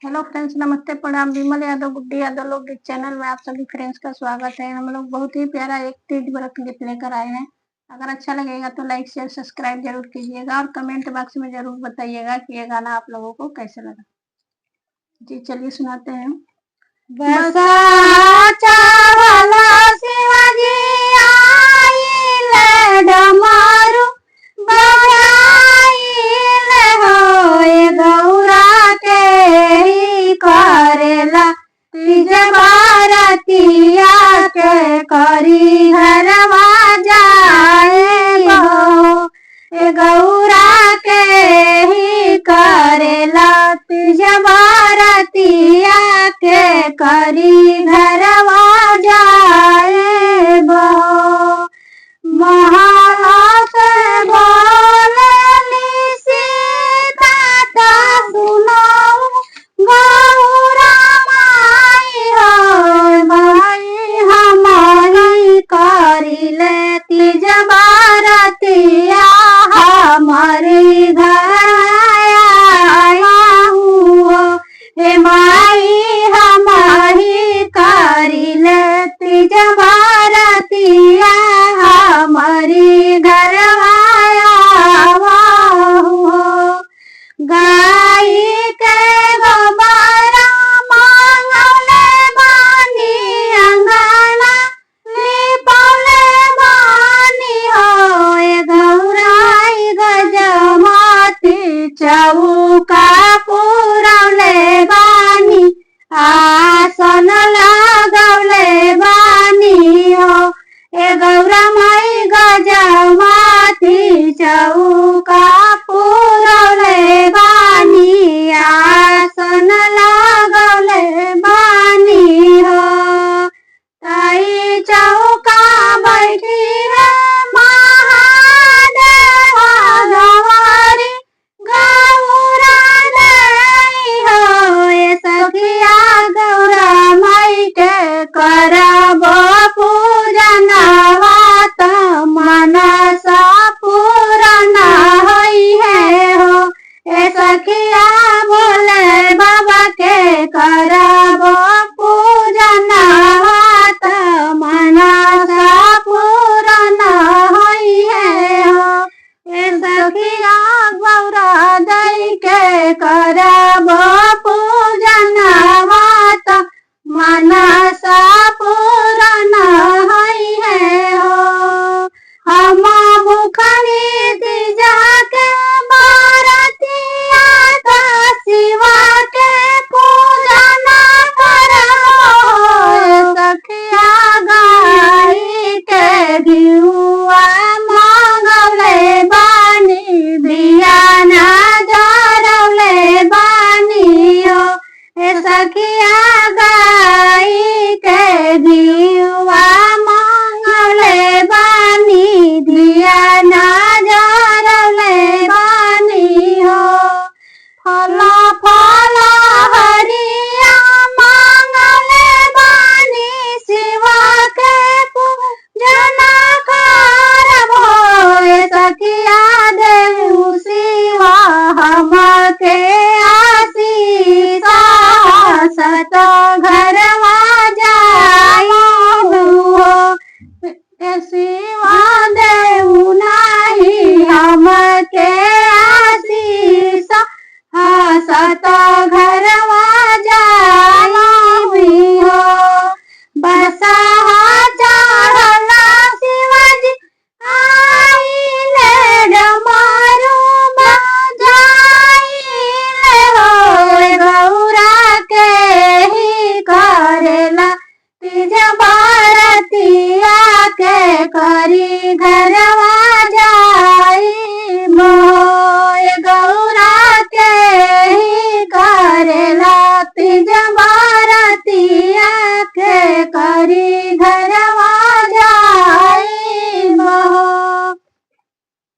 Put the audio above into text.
Hello friends, नमस्ते, प्रणाम। विमल यादव, गुड्डी यादव लोकगीत चैनल में आप सभी फ्रेंड्स का स्वागत है। हम लोग बहुत ही प्यारा एक तीज व्रत क्लिप लेकर आए हैं। अगर अच्छा लगेगा तो लाइक शेयर सब्सक्राइब जरूर कीजिएगा और कमेंट बॉक्स में जरूर बताइएगा कि ये गाना आप लोगों को कैसे लगा। जी चलिए सुनाते हैं। बसा चावला शिवाजी आइले डमरू बजाइले हो ये गौरा के ही करेला तीज बारतिया के करी घरवा जाए हो ये गौरा के ही करेला तीज बारतिया के करी घरवा जाए बहो महाराज बोलली सीता ता सुनो गौरा माई हो माई हमारी करिले तीज बारतिया हमारी घर आया हुआ हे माई हमारी करिले तीज बारतिया हमारी घर आया हुआ गाय के गोबरा मांगले बानी अंगना लिपौले बानी हो ये गौराई गजमाती चौका पुरौले बानी आसन लगौले बानी हो ए गौरा माई गजमाती चौका पुरौले बानी आसन लगौले बानी हो ताई चौका बैठी है महादेव गवारी गौरा नहीं हो ये सखिया गौरा माई के करब पूजनवा त मनसा पूरना होई है हो ए सखिया बोले बाबा के करब पूजनवा त मनसा पूरना होई है हो ए सखिया गौरा दई के करब पूजनवा त मनसा पूरना होई है हो हम भूखनी तीजा के बारतिया ता शिवा के पूजना करब सखिया गाई के घिउआ मांगले बानी दिया ना जरौले बानी हो ए सखिया गाई के घिउआ मांगले बानी दिया ना जरौले बानी हो फला फला हरिया मांगले बानी शिवा के पूजना करब हो ए सखिया देव शिवा हमके आशीष सत घरवा जाई हो ए शिवा देव नाही हमके आशीष सत घरवा जाई हो बसा चढ़ला शिवाजी आइले डमरू बजाइले हो गौरा के ही करेला तीज बारतिया के करी घर